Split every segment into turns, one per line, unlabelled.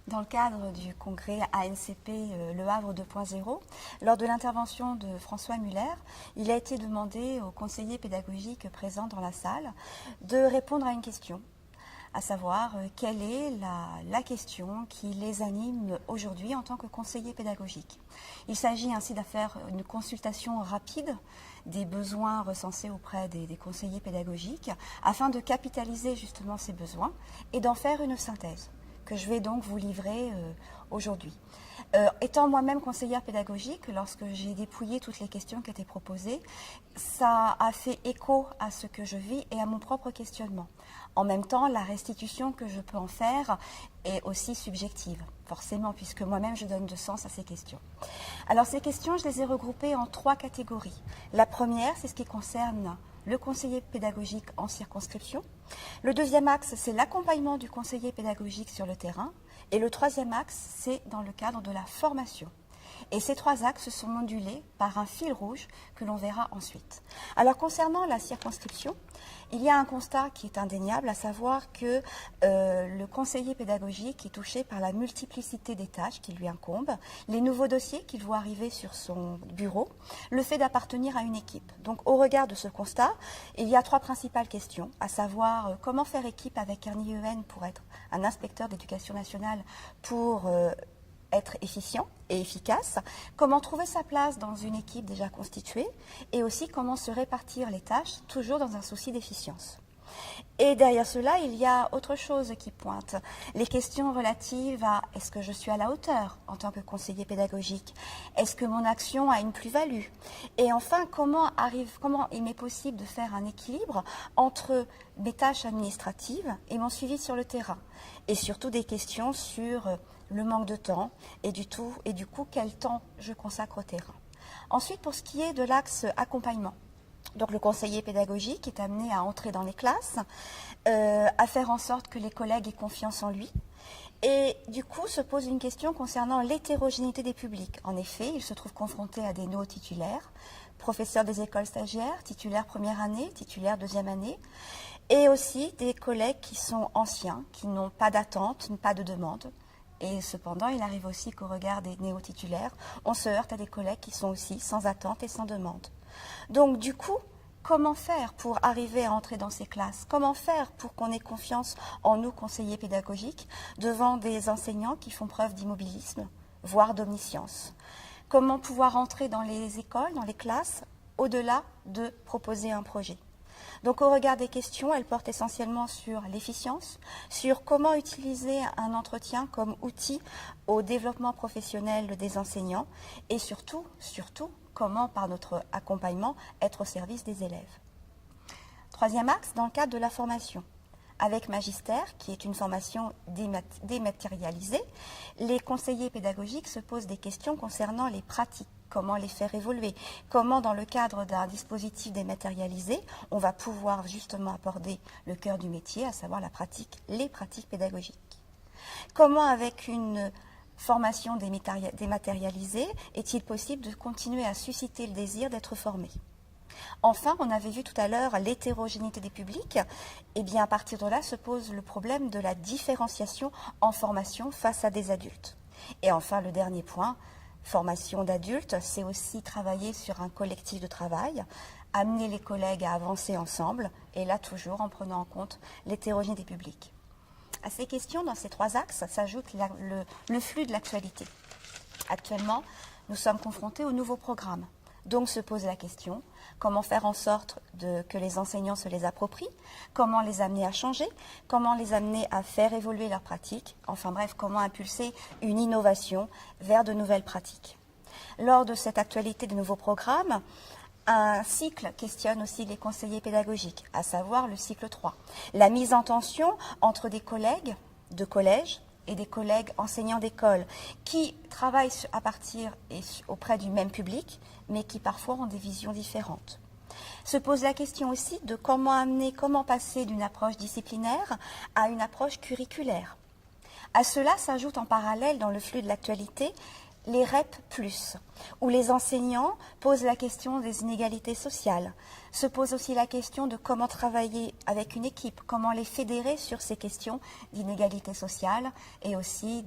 dans le cadre du congrès ANCP Le Havre 2.0, lors de l'intervention de François Muller, il a été demandé aux conseillers pédagogiques présents dans la salle de répondre à une question, à savoir quelle est la question qui les anime aujourd'hui en tant que conseillers pédagogiques. Il s'agit ainsi de faire une consultation rapide des besoins recensés auprès des conseillers pédagogiques afin de capitaliser justement ces besoins et d'en faire une synthèse que je vais donc vous livrer aujourd'hui. Étant moi-même conseillère pédagogique, lorsque j'ai dépouillé toutes les questions qui étaient proposées, ça a fait écho à ce que je vis et à mon propre questionnement. En même temps, la restitution que je peux en faire est aussi subjective, forcément, puisque moi-même je donne de sens à ces questions. Alors ces questions, je les ai regroupées en 3 catégories. La première, c'est ce qui concerne le conseiller pédagogique en circonscription. Le deuxième axe, c'est l'accompagnement du conseiller pédagogique sur le terrain. Et le troisième axe, c'est dans le cadre de la formation. Et ces 3 axes sont modulés par un fil rouge que l'on verra ensuite. Alors concernant la circonscription, il y a un constat qui est indéniable, à savoir que le conseiller pédagogique est touché par la multiplicité des tâches qui lui incombent, les nouveaux dossiers qu'il voit arriver sur son bureau, le fait d'appartenir à une équipe. Donc au regard de ce constat, il y a 3 principales questions, à savoir comment faire équipe avec un IEN pour être un inspecteur d'éducation nationale pour être efficient et efficace, comment trouver sa place dans une équipe déjà constituée et aussi comment se répartir les tâches, toujours dans un souci d'efficience. Et derrière cela, il y a autre chose qui pointe, les questions relatives à est-ce que je suis à la hauteur en tant que conseiller pédagogique, est-ce que mon action a une plus-value, et enfin comment il m'est possible de faire un équilibre entre mes tâches administratives et mon suivi sur le terrain, et surtout des questions sur le manque de temps et du coup quel temps je consacre au terrain. Ensuite, pour ce qui est de l'axe accompagnement, donc le conseiller pédagogique est amené à entrer dans les classes, à faire en sorte que les collègues aient confiance en lui. Et du coup, se pose une question concernant l'hétérogénéité des publics. En effet, il se trouve confronté à des néo-titulaires, professeurs des écoles stagiaires, titulaires première année, titulaires deuxième année, et aussi des collègues qui sont anciens, qui n'ont pas d'attente, pas de demande. Et cependant, il arrive aussi qu'au regard des néo-titulaires, on se heurte à des collègues qui sont aussi sans attente et sans demande. Donc du coup, comment faire pour arriver à entrer dans ces classes? Comment faire pour qu'on ait confiance en nous, conseillers pédagogiques, devant des enseignants qui font preuve d'immobilisme, voire d'omniscience? Comment pouvoir entrer dans les écoles, dans les classes, au-delà de proposer un projet? Donc au regard des questions, elles portent essentiellement sur l'efficience, sur comment utiliser un entretien comme outil au développement professionnel des enseignants et surtout, comment par notre accompagnement être au service des élèves. Troisième axe, dans le cadre de la formation. Avec Magistère, qui est une formation dématérialisée, les conseillers pédagogiques se posent des questions concernant les pratiques. Comment les faire évoluer, comment dans le cadre d'un dispositif dématérialisé, on va pouvoir justement aborder le cœur du métier, à savoir les pratiques pédagogiques. Comment avec une formation dématérialisée est-il possible de continuer à susciter le désir d'être formé? Enfin, on avait vu tout à l'heure l'hétérogénéité des publics. Et bien à partir de là se pose le problème de la différenciation en formation face à des adultes. Et enfin, le dernier point, formation d'adultes, c'est aussi travailler sur un collectif de travail, amener les collègues à avancer ensemble, et là toujours en prenant en compte l'hétérogénéité des publics. À ces questions, dans ces 3 axes, s'ajoute le flux de l'actualité. Actuellement, nous sommes confrontés au nouveau programme. Donc se pose la question, comment faire en sorte que les enseignants se les approprient, comment les amener à changer, comment les amener à faire évoluer leurs pratiques, enfin bref, comment impulser une innovation vers de nouvelles pratiques. Lors de cette actualité des nouveaux programmes, un cycle questionne aussi les conseillers pédagogiques, à savoir le cycle 3. La mise en tension entre des collègues de collège et des collègues enseignants d'école qui travaillent à partir et auprès du même public, mais qui parfois ont des visions différentes. Se pose la question aussi de comment passer d'une approche disciplinaire à une approche curriculaire. À cela s'ajoute en parallèle, dans le flux de l'actualité, les REP+, où les enseignants posent la question des inégalités sociales, se posent aussi la question de comment travailler avec une équipe, comment les fédérer sur ces questions d'inégalité sociale et aussi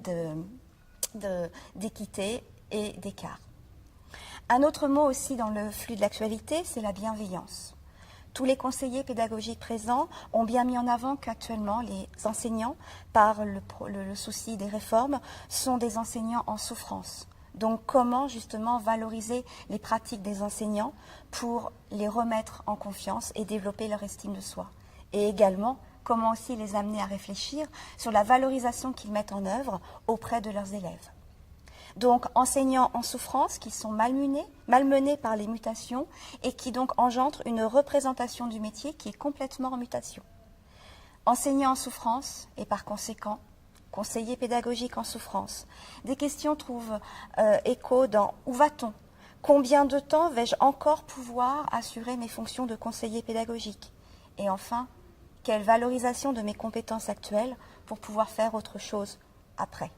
d'équité et d'écart. Un autre mot aussi dans le flux de l'actualité, c'est la bienveillance. Tous les conseillers pédagogiques présents ont bien mis en avant qu'actuellement, les enseignants, par le souci des réformes, sont des enseignants en souffrance. Donc, comment justement valoriser les pratiques des enseignants pour les remettre en confiance et développer leur estime de soi. Et également, comment aussi les amener à réfléchir sur la valorisation qu'ils mettent en œuvre auprès de leurs élèves. Donc, enseignants en souffrance qui sont malmenés par les mutations et qui donc engendrent une représentation du métier qui est complètement en mutation. Enseignants en souffrance et par conséquent, conseillers pédagogiques en souffrance. Des questions trouvent écho dans « Où va-t-on ? Combien de temps vais-je encore pouvoir assurer mes fonctions de conseiller pédagogique ?» Et enfin, quelle valorisation de mes compétences actuelles pour pouvoir faire autre chose après ?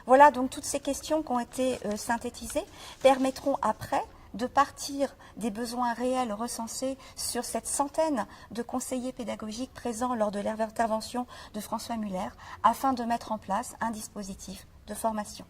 Voilà, donc toutes ces questions qui ont été synthétisées permettront après de partir des besoins réels recensés sur cette centaine de conseillers pédagogiques présents lors de l'intervention de François Muller afin de mettre en place un dispositif de formation.